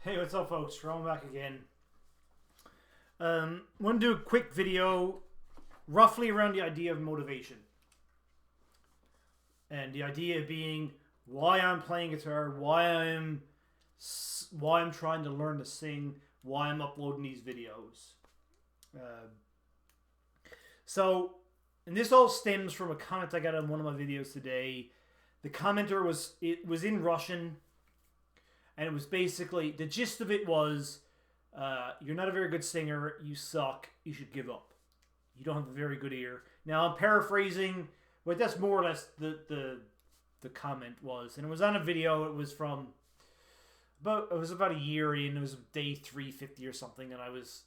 Hey, what's up, folks? Ron back again. Want to do a quick video, roughly around the idea of motivation, and the idea being why I'm playing guitar, why I'm trying to learn to sing, why I'm uploading these videos. And this all stems from a comment I got on one of my videos today. The commenter was in Russian. And it was basically, the gist of it was, you're not a very good singer, you suck, you should give up. You don't have a very good ear. Now, I'm paraphrasing, but that's more or less the comment was. And it was on a video, it was about a year in, it was day 350 or something, and it was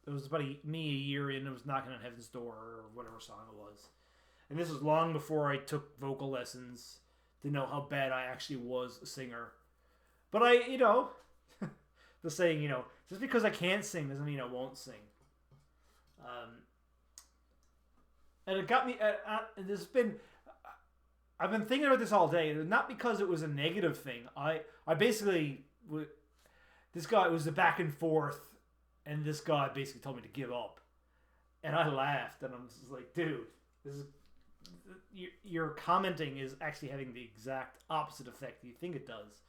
about me a year in, it was knocking on heaven's door, or whatever song it was. And this was long before I took vocal lessons to know how bad I actually was a singer. But the saying, just because I can't sing doesn't mean I won't sing. And it got me, I've been thinking about this all day, not because it was a negative thing. I basically, this guy, it was a back and forth, and this guy basically told me to give up. And I laughed, and I'm just like, dude, your commenting is actually having the exact opposite effect you think it does.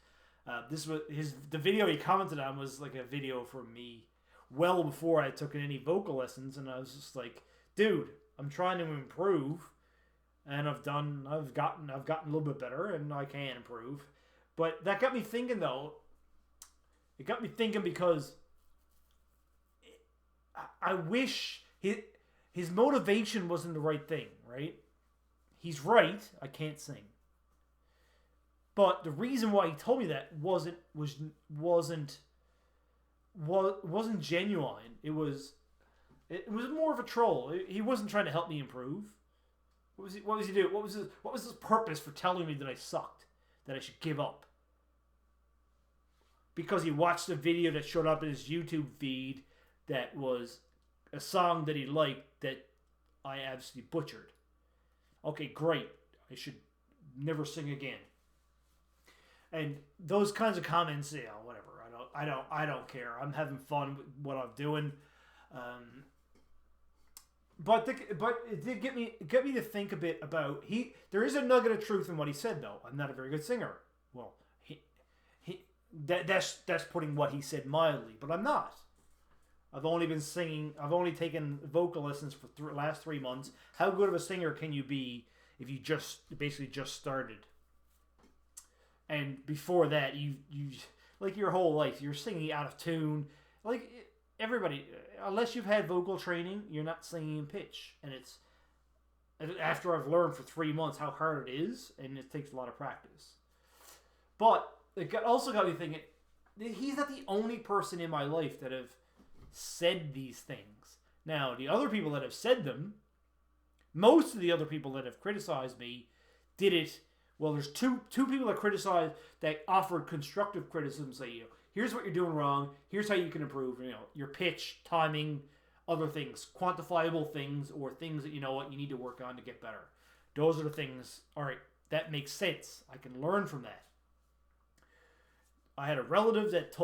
The video he commented on was like a video from me well before I took any vocal lessons, and I was just like, dude, I'm trying to improve, and I've gotten a little bit better, and I can improve. But that got me thinking, though. It got me thinking because I wish his motivation wasn't the right thing, right? He's right, I can't sing. But the reason why he told me that wasn't genuine. It was more of a troll. He wasn't trying to help me improve. What was he doing? What was his purpose for telling me that I sucked, that I should give up? Because he watched a video that showed up in his YouTube feed that was a song that he liked that I absolutely butchered. Okay, great. I should never sing again. And those kinds of comments, whatever. I don't care. I'm having fun with what I'm doing. But it did get me to think a bit about there is a nugget of truth in what he said, though. I'm not a very good singer. Well, that's putting what he said mildly, but I'm not. I've only been singing. I've only taken vocal lessons for the last 3 months. How good of a singer can you be if you basically just started? And before that, you like your whole life, you're singing out of tune. Like everybody, unless you've had vocal training, you're not singing in pitch. And it's after I've learned for 3 months how hard it is, and it takes a lot of practice. But it also got me thinking, he's not the only person in my life that have said these things. Now, the other people that have said them, most of the other people that have criticized me did it. Well, there's two people that criticized, that offered constructive criticism, say, here's what you're doing wrong, here's how you can improve, your pitch, timing, other things, quantifiable things, or things that you need to work on to get better. Those are the things, all right, that makes sense. I can learn from that. I had a relative that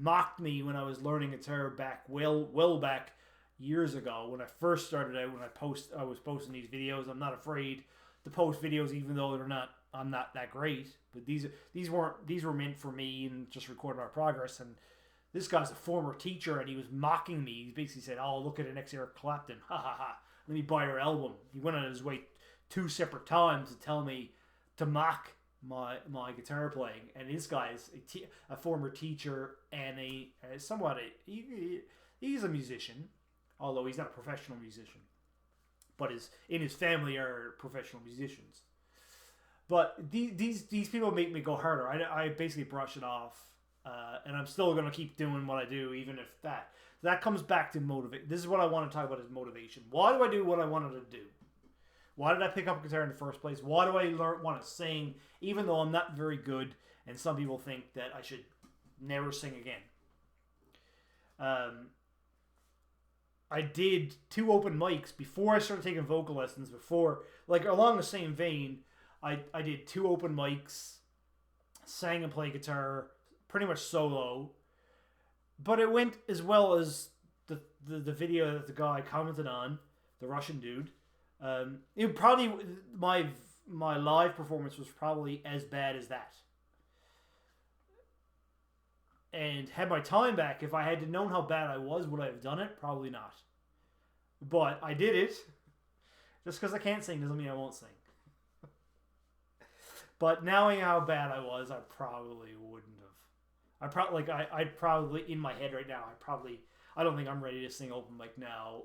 mocked me when I was learning guitar back, well back years ago, when I first started out, when I was posting these videos. I'm not afraid to post videos, even though I'm not that great. But these were meant for me and just recording our progress. And this guy's a former teacher, and he was mocking me. He basically said, "Oh, look at an Eric Clapton, ha ha ha! Let me buy your album." He went on his way 2 separate times to tell me to mock my guitar playing. And this guy is a former teacher and he's a musician, although he's not a professional musician. But in his family are professional musicians. But these people make me go harder. I basically brush it off, and I'm still going to keep doing what I do, even if that comes back to motivate. This is what I want to talk about, is motivation. Why do I do what I wanted to do? Why did I pick up a guitar in the first place? Why do I want to sing, even though I'm not very good, and some people think that I should never sing again? I did 2 open mics before I started taking vocal lessons. Along the same vein, I did 2 open mics, sang and played guitar, pretty much solo, but it went as well as the video that the guy commented on, the Russian dude. It probably my live performance was probably as bad as that. And had my time back, if I had to known how bad I was, would I have done it? Probably not. But I did it. Just because I can't sing doesn't mean I won't sing. But knowing how bad I was, I probably wouldn't have. I'd probably in my head right now. I don't think I'm ready to sing open mic now,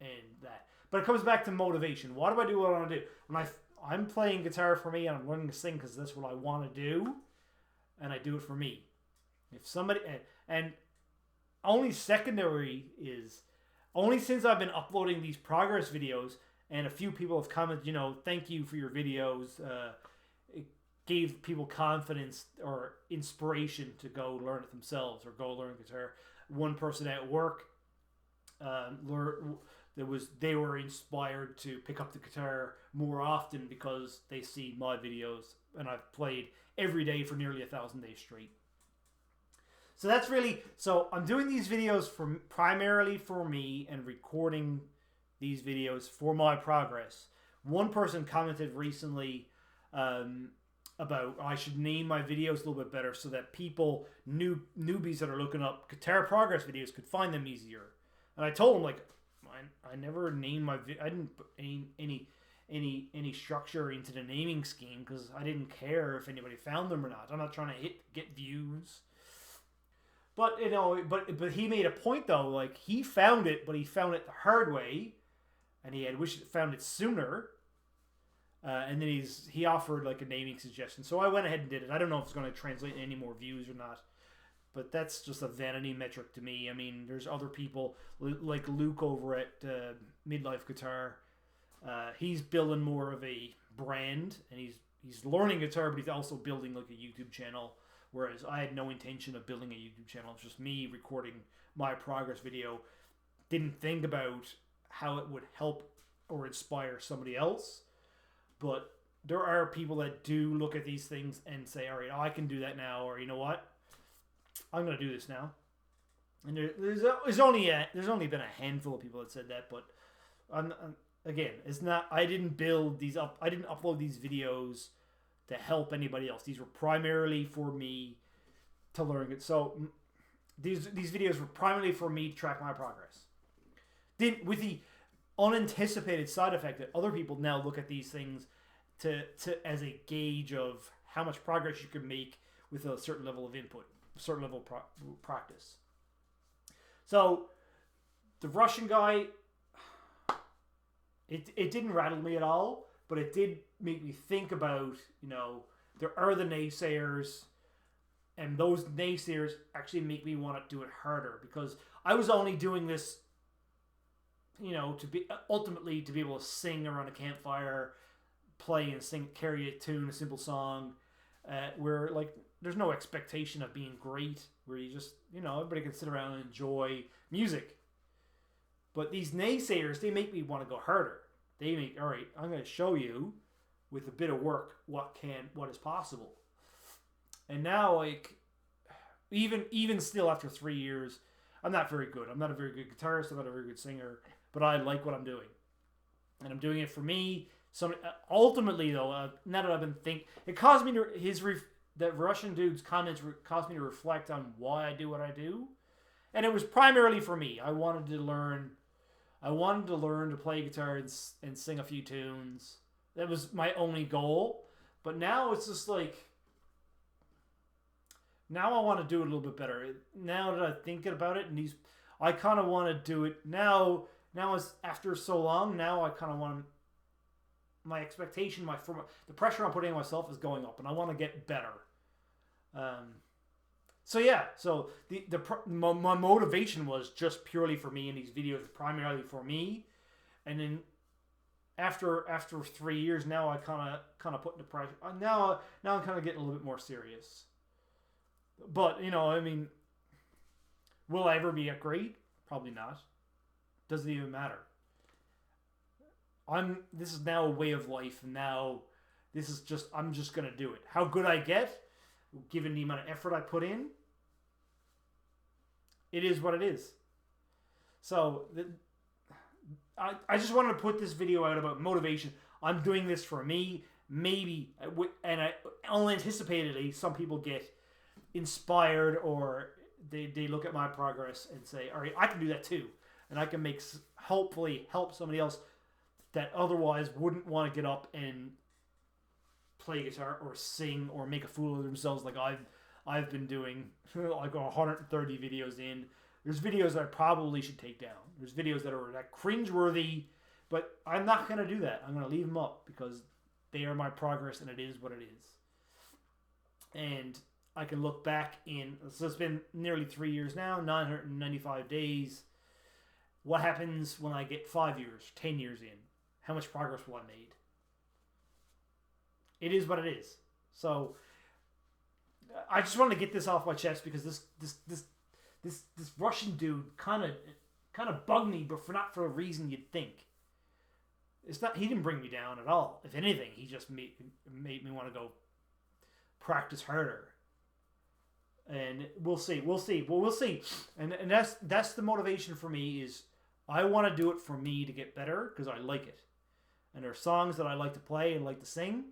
and that. But it comes back to motivation. Why do I do what I want to do? When I'm playing guitar for me and I'm learning to sing because that's what I want to do, and I do it for me. If somebody and only secondary is only since I've been uploading these progress videos and a few people have commented, thank you for your videos. It gave people confidence or inspiration to go learn it themselves or go learn guitar. One person at work they were inspired to pick up the guitar more often because they see my videos, and I've played every day for nearly 1,000 days straight. So that's really, so I'm doing these videos primarily for me and recording these videos for my progress. One person commented recently about I should name my videos a little bit better so that people, newbies that are looking up guitar progress videos, could find them easier. And I told him, I never named I didn't put any structure into the naming scheme because I didn't care if anybody found them or not. I'm not trying to get views. But but he made a point though. He found it, but he found it the hard way, and he had wished he found it sooner. And then he offered a naming suggestion, so I went ahead and did it. I don't know if it's going to translate any more views or not, but that's just a vanity metric to me. I mean, there's other people like Luke over at Midlife Guitar. He's building more of a brand, and he's learning guitar, but he's also building a YouTube channel. Whereas I had no intention of building a YouTube channel. It's just me recording my progress video. Didn't think about how it would help or inspire somebody else. But there are people that do look at these things and say, all right, I can do that now. Or you know what? I'm going to do this now. And there's only been a handful of people that said that. But again, it's not. I didn't build these up. I didn't upload these videos to help anybody else. These were primarily for me to learn it. So these videos were primarily for me to track my progress. Then with the unanticipated side effect that other people now look at these things to as a gauge of how much progress you can make with a certain level of input, a certain level of practice. So the Russian guy, it didn't rattle me at all. But it did make me think about, there are the naysayers, and those naysayers actually make me want to do it harder because I was only doing this, to be ultimately to be able to sing around a campfire, play and sing, carry a tune, a simple song, where there's no expectation of being great, where you just, everybody can sit around and enjoy music. But these naysayers, they make me want to go harder. All right, I'm going to show you with a bit of work what is possible. And now, even still after 3 years, I'm not very good. I'm not a very good guitarist. I'm not a very good singer, but I like what I'm doing, and I'm doing it for me. Ultimately, though, now that I've been thinking, it caused me to that Russian dude's comments caused me to reflect on why I do what I do, and it was primarily for me. I wanted to learn to play guitar and sing a few tunes. That was my only goal. But now it's just now I want to do it a little bit better. Now that I'm thinking about it, and I kind of want to do it now. Now it's after so long. Now I kind of want my expectation, the pressure I'm putting on myself is going up, and I want to get better. So my motivation was just purely for me, and these videos were primarily for me. And then after 3 years, now I kind of put the pressure. Now I'm kind of getting a little bit more serious. But will I ever be great? Probably not. Doesn't even matter. This is now a way of life, and now I'm just gonna do it. How good I get, given the amount of effort I put in, it is what it is. So I just wanted to put this video out about motivation. I'm doing this for me. Maybe, and unanticipatedly, some people get inspired, or they look at my progress and say, all right, I can do that too. And I can hopefully help somebody else that otherwise wouldn't want to get up and play guitar or sing or make a fool of themselves like I've been doing. I got 130 videos in. There's videos that I probably should take down. There's videos that are that cringeworthy, but I'm not going to do that. I'm going to leave them up because they are my progress and it is what it is. And I can look back so it's been nearly 3 years now, 995 days. What happens when I get 5 years, 10 years in? How much progress will I made? It is what it is. So I just wanted to get this off my chest because this Russian dude kind of bugged me, but not for a reason you'd think. It's not. He didn't bring me down at all. If anything, he just made me want to go practice harder. And we'll see. Well, we'll see. And that's the motivation for me is I want to do it for me to get better because I like it. And there are songs that I like to play and like to sing.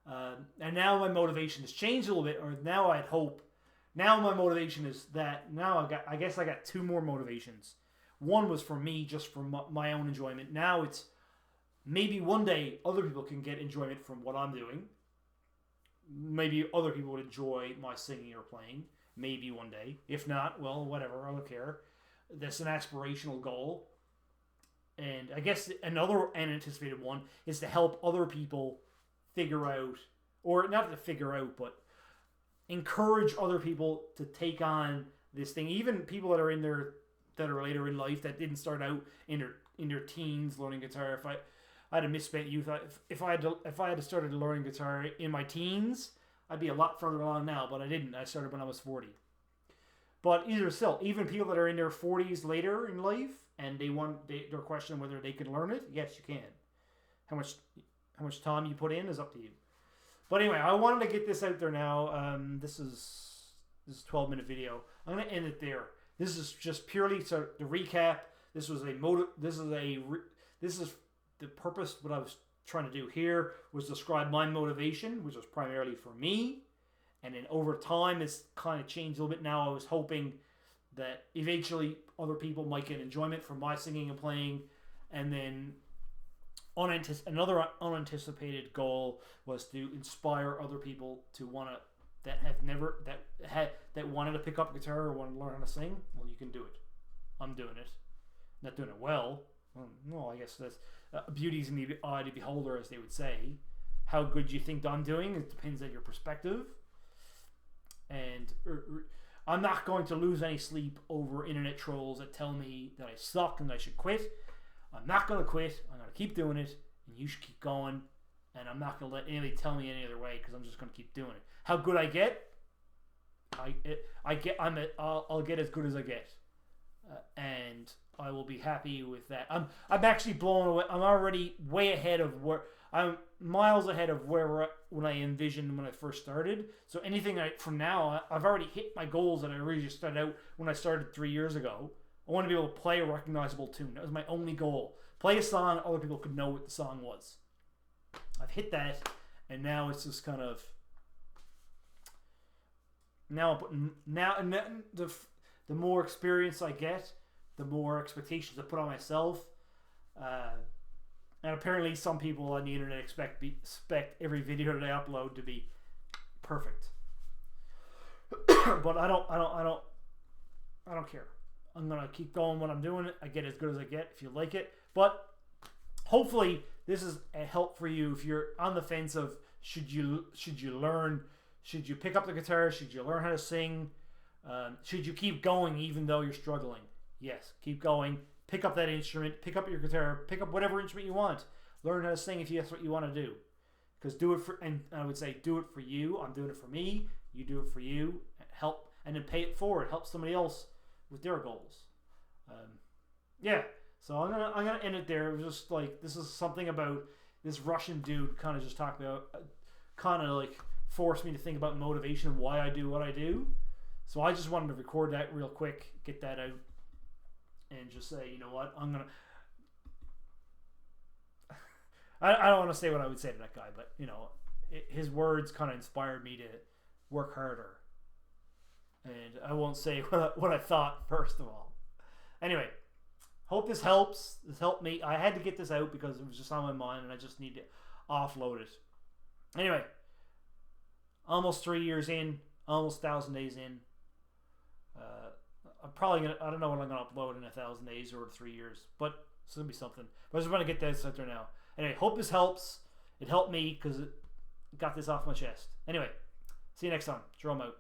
And now my motivation has changed a little bit. Or now I'd hope. Now my motivation is that now I guess I got two more motivations. One was for me, just for my own enjoyment. Now it's maybe one day other people can get enjoyment from what I'm doing. Maybe other people would enjoy my singing or playing. Maybe one day. If not, well, whatever. I don't care. That's an aspirational goal. And I guess another unanticipated one is to help other people figure out, or not to figure out, but encourage other people to take on this thing. Even people that are later in life that didn't start out in their teens learning guitar. If I had a misspent youth, if I had started learning guitar in my teens, I'd be a lot further along now. But I didn't. I started when I was 40. But even people that are in their 40s later in life and they're questioning whether they can learn it. Yes, you can. How much time you put in is up to you. But anyway, I wanted to get this out there now. This is a 12-minute video. I'm going to end it there. This is just purely to recap. This is the purpose. What I was trying to do here was describe my motivation, which was primarily for me. And then over time, it's kind of changed a little bit. Now I was hoping that eventually other people might get enjoyment from my singing and playing. And then another unanticipated goal was to inspire other people to that wanted to pick up guitar or want to learn how to sing. Well, you can do it. I'm doing it. Not doing it well. No, I guess that's beauty's in the eye of the beholder, as they would say. How good you think I'm doing, it depends on your perspective. And I'm not going to lose any sleep over internet trolls that tell me that I suck and I should quit. I'm not going to quit. I'm going to keep doing it, and you should keep going. And I'm not going to let anybody tell me any other way because I'm just going to keep doing it. How good I get, I'll get as good as I get, and I will be happy with that. I'm actually blown away. I'm already way ahead of I'm miles ahead of when I envisioned when I first started. So anything from now, I've already hit my goals that I originally started out when I started 3 years ago. I want to be able to play a recognizable tune. That was my only goal. Play a song other people could know what the song was. I've hit that, and now it's just kind of the more experience I get, the more expectations I put on myself. And apparently some people on the internet expect every video that I upload to be perfect. But I don't care. I'm gonna keep going when I'm doing it. I get as good as I get if you like it. But hopefully this is a help for you if you're on the fence of should you learn, should you pick up the guitar, should you learn how to sing, should you keep going even though you're struggling? Yes, keep going. Pick up that instrument, pick up your guitar, pick up whatever instrument you want. Learn how to sing if that's what you want to do. Because and I would say do it for you. I'm doing it for me. You do it for you. Help, and then pay it forward. Help somebody else with their goals. Yeah. So I'm gonna end it there. It was just like this is something about this Russian dude kind of just talking about kind of like force me to think about motivation and why I do what I do. So I just wanted to record that real quick, get that out, and just say, you know what, I'm gonna. I don't want to say what I would say to that guy, but you know, his words kind of inspired me to work harder. And I won't say what I thought first of all. Anyway, hope this helps. This helped me. I had to get this out because it was just on my mind, and I just need to offload it. Anyway, almost 3 years in, almost 1,000 days in. I'm probably gonna. I don't know what I'm gonna upload in 1,000 days or 3 years, but it's gonna be something. But I just want to get this out there now. Anyway, hope this helps. It helped me because it got this off my chest. Anyway, see you next time. Jerome out.